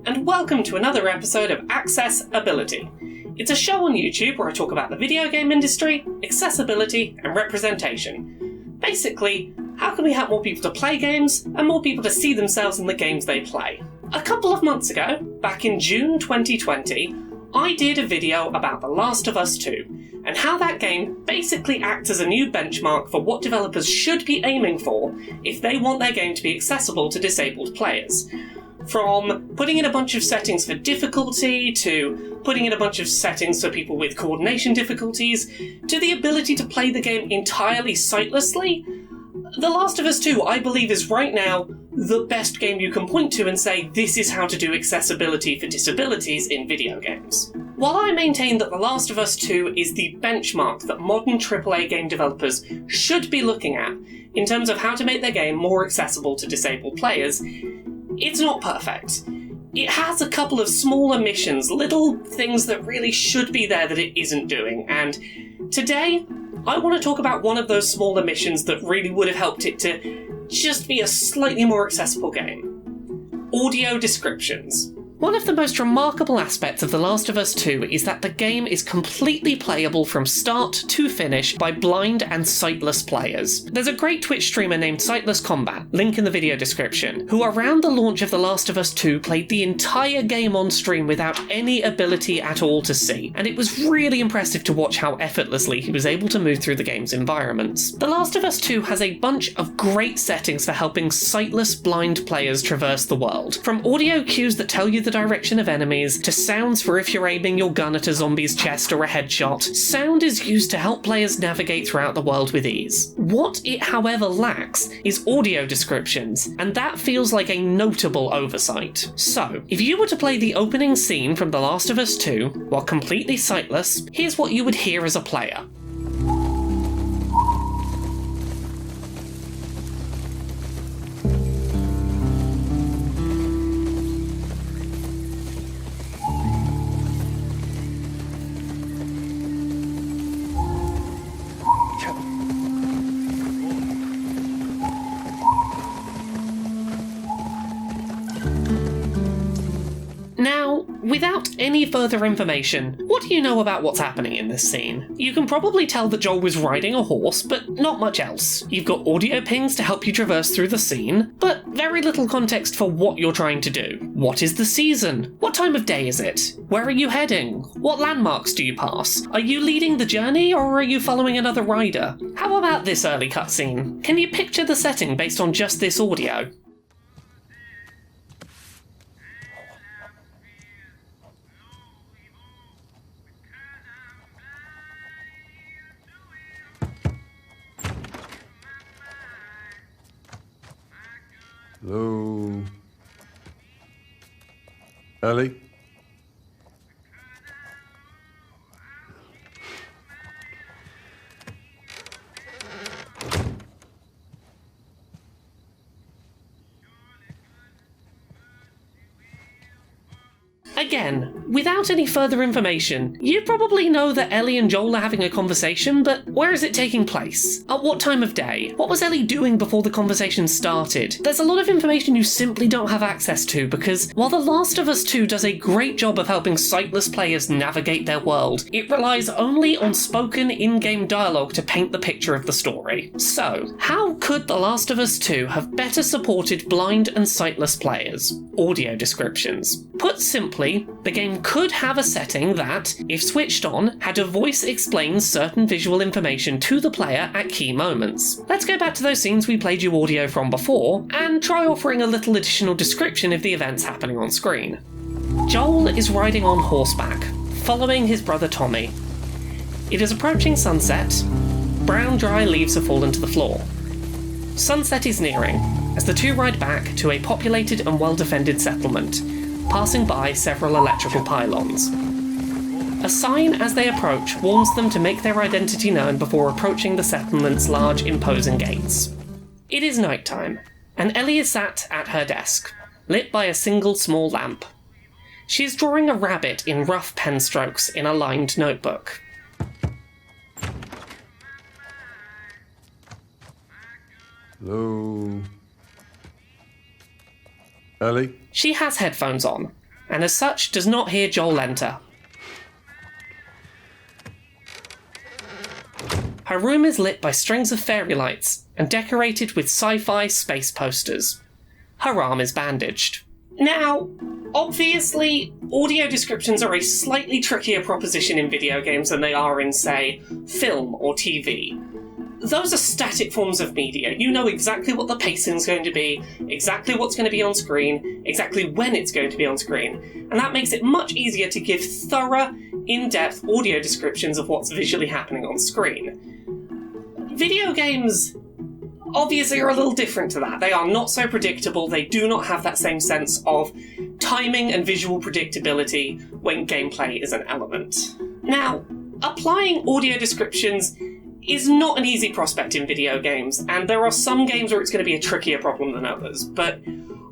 and welcome to another episode of Accessibility. It's a show on YouTube where I talk about the video game industry, accessibility, and representation. Basically, how can we help more people to play games, and more people to see themselves in the games they play? A couple of months ago, back in June 2020, I did a video about The Last of Us 2, and how that game basically acts as a new benchmark for what developers should be aiming for if they want their game to be accessible to disabled players. From putting in a bunch of settings for difficulty, to putting in a bunch of settings for people with coordination difficulties, to the ability to play the game entirely sightlessly, The Last of Us 2, I believe, is right now the best game you can point to and say, this is how to do accessibility for disabilities in video games. While I maintain that The Last of Us 2 is the benchmark that modern AAA game developers should be looking at in terms of how to make their game more accessible to disabled players, it's not perfect. It has a couple of small omissions, little things that really should be there that it isn't doing, and today I want to talk about one of those small omissions that really would have helped it to just be a slightly more accessible game. Audio descriptions. One of the most remarkable aspects of The Last of Us 2 is that the game is completely playable from start to finish by blind and sightless players. There's a great Twitch streamer named Sightless Combat, link in the video description, who around the launch of The Last of Us 2 played the entire game on stream without any ability at all to see, and it was really impressive to watch how effortlessly he was able to move through the game's environments. The Last of Us 2 has a bunch of great settings for helping sightless blind players traverse the world, from audio cues that tell you the direction of enemies, to sounds for if you're aiming your gun at a zombie's chest or a headshot. Sound is used to help players navigate throughout the world with ease. What it, however, lacks is audio descriptions, and that feels like a notable oversight. So, if you were to play the opening scene from The Last of Us 2 while completely sightless, here's what you would hear as a player. Now, without any further information, what do you know about what's happening in this scene? You can probably tell that Joel was riding a horse, but not much else. You've got audio pings to help you traverse through the scene, but very little context for what you're trying to do. What is the season? What time of day is it? Where are you heading? What landmarks do you pass? Are you leading the journey, or are you following another rider? How about this early cutscene? Can you picture the setting based on just this audio? Hello? Ellie? Again, without any further information, you probably know that Ellie and Joel are having a conversation, but where is it taking place? At what time of day? What was Ellie doing before the conversation started? There's a lot of information you simply don't have access to because while The Last of Us 2 does a great job of helping sightless players navigate their world, it relies only on spoken in-game dialogue to paint the picture of the story. So, how could The Last of Us 2 have better supported blind and sightless players? Audio descriptions. Put simply, the game could have a setting that, if switched on, had a voice explain certain visual information to the player at key moments. Let's go back to those scenes we played you audio from before, and try offering a little additional description of the events happening on screen. Joel is riding on horseback, following his brother Tommy. It is approaching sunset. Brown dry leaves have fallen to the floor. Sunset is nearing, as the two ride back to a populated and well-defended settlement, passing by several electrical pylons. A sign as they approach warns them to make their identity known before approaching the settlement's large, imposing gates. It is nighttime, and Ellie is sat at her desk, lit by a single small lamp. She is drawing a rabbit in rough pen strokes in a lined notebook. Hello? Ellie? She has headphones on, and as such does not hear Joel enter. Her room is lit by strings of fairy lights and decorated with sci-fi space posters. Her arm is bandaged. Now, obviously, audio descriptions are a slightly trickier proposition in video games than they are in, say, film or TV. Those are static forms of media. You know exactly what the pacing's going to be, exactly what's going to be on screen, exactly when it's going to be on screen, and that makes it much easier to give thorough, in-depth audio descriptions of what's visually happening on screen. Video games obviously are a little different to that. They are not so predictable, they do not have that same sense of timing and visual predictability when gameplay is an element. Now, applying audio descriptions is not an easy prospect in video games, and there are some games where it's going to be a trickier problem than others, but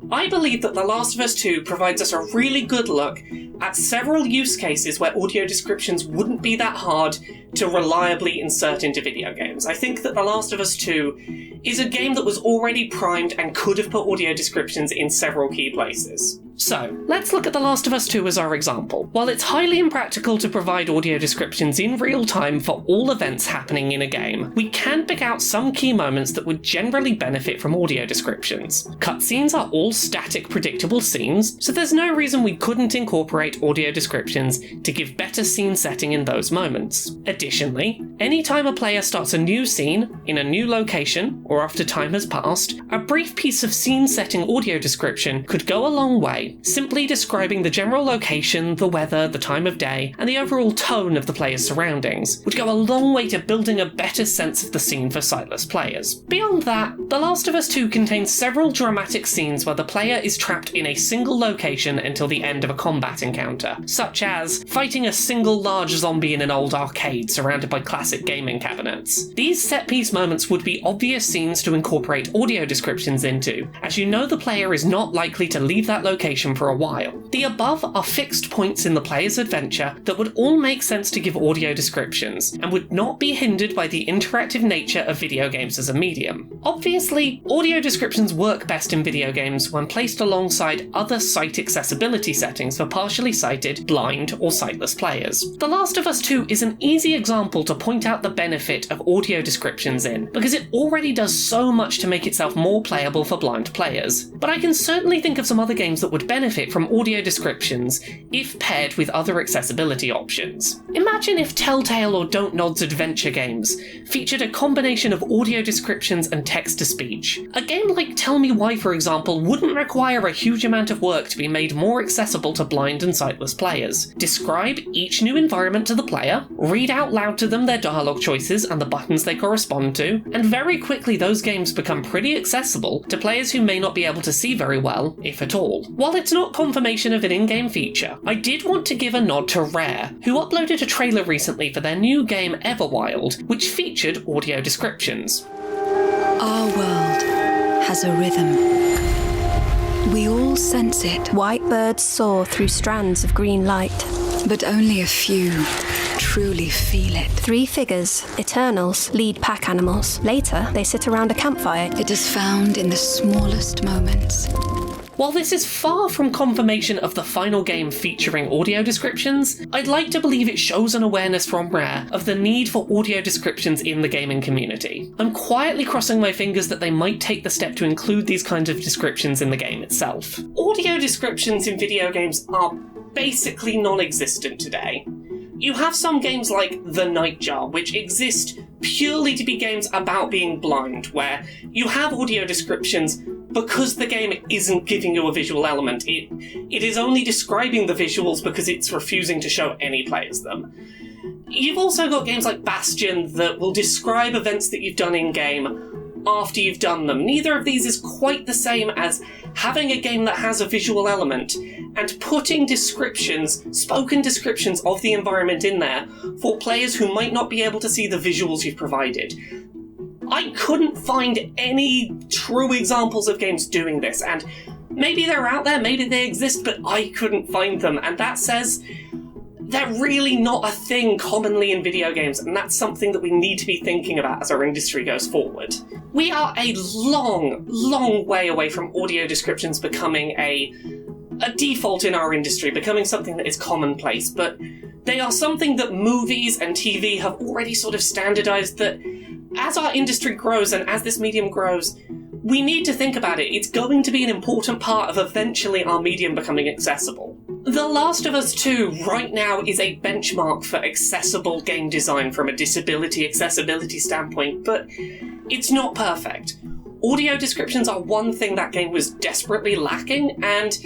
I believe that The Last of Us 2 provides us a really good look at several use cases where audio descriptions wouldn't be that hard to reliably insert into video games. I think that The Last of Us 2 is a game that was already primed and could have put audio descriptions in several key places. So, let's look at The Last of Us 2 as our example. While it's highly impractical to provide audio descriptions in real time for all events happening in a game, we can pick out some key moments that would generally benefit from audio descriptions. Cutscenes are all static, predictable scenes, so there's no reason we couldn't incorporate audio descriptions to give better scene setting in those moments. Additionally, anytime a player starts a new scene, in a new location, or after time has passed, a brief piece of scene setting audio description could go a long way, simply describing the general location, the weather, the time of day, and the overall tone of the player's surroundings would go a long way to building a better sense of the scene for sightless players. Beyond that, The Last of Us 2 contains several dramatic scenes where the player is trapped in a single location until the end of a combat encounter, such as fighting a single large zombie in an old arcade surrounded by classic gaming cabinets. These set-piece moments would be obvious scenes to incorporate audio descriptions into, as you know the player is not likely to leave that location for a while. The above are fixed points in the player's adventure that would all make sense to give audio descriptions, and would not be hindered by the interactive nature of video games as a medium. Obviously, audio descriptions work best in video games when placed alongside other sight accessibility settings for partially sighted, blind, or sightless players. The Last of Us 2 is an easy example to point out the benefit of audio descriptions in, because it already does so much to make itself more playable for blind players. But I can certainly think of some other games that would benefit from audio descriptions if paired with other accessibility options. Imagine if Telltale or Don't Nod's adventure games featured a combination of audio descriptions and text-to-speech. A game like Tell Me Why, for example, wouldn't require a huge amount of work to be made more accessible to blind and sightless players. Describe each new environment to the player, read out loud to them their dialogue choices and the buttons they correspond to, and very quickly those games become pretty accessible to players who may not be able to see very well, if at all. While it's not confirmation of an in-game feature, I did want to give a nod to Rare, who uploaded a trailer recently for their new game Everwild, which featured audio descriptions. Our world has a rhythm. We all sense it. White birds soar through strands of green light. But only a few truly feel it. 3 figures, Eternals, lead pack animals. Later, they sit around a campfire. It is found in the smallest moments. While this is far from confirmation of the final game featuring audio descriptions, I'd like to believe it shows an awareness from Rare of the need for audio descriptions in the gaming community. I'm quietly crossing my fingers that they might take the step to include these kinds of descriptions in the game itself. Audio descriptions in video games are basically non-existent today. You have some games like The Nightjar, which exist purely to be games about being blind, where you have audio descriptions because the game isn't giving you a visual element. It is only describing the visuals because it's refusing to show any players them. You've also got games like Bastion that will describe events that you've done in-game after you've done them. Neither of these is quite the same as having a game that has a visual element and putting descriptions, spoken descriptions of the environment in there for players who might not be able to see the visuals you've provided. I couldn't find any true examples of games doing this, and maybe they're out there, maybe they exist, but I couldn't find them, and that says they're really not a thing commonly in video games, and that's something that we need to be thinking about as our industry goes forward. We are a long, long way away from audio descriptions becoming a a default in our industry, becoming something that is commonplace, but they are something that movies and TV have already sort of standardized, that as our industry grows and as this medium grows, we need to think about it. It's going to be an important part of eventually our medium becoming accessible. The Last of Us 2 right now is a benchmark for accessible game design from a disability accessibility standpoint, but it's not perfect. Audio descriptions are one thing that game was desperately lacking, and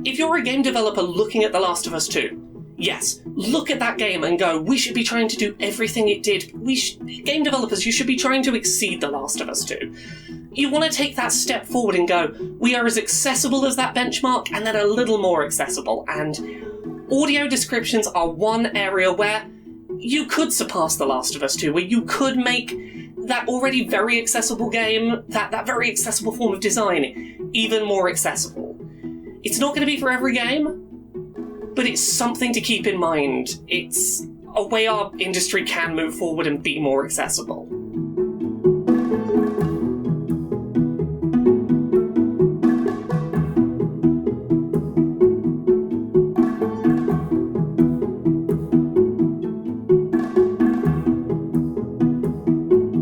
if you're a game developer looking at The Last of Us 2, yes, look at that game and go, we should be trying to do everything it did. Game developers, you should be trying to exceed The Last of Us 2. You want to take that step forward and go, we are as accessible as that benchmark, and then a little more accessible. And audio descriptions are one area where you could surpass The Last of Us 2, where you could make that already very accessible game, that very accessible form of design, even more accessible. It's not going to be for every game, but it's something to keep in mind. It's a way our industry can move forward and be more accessible.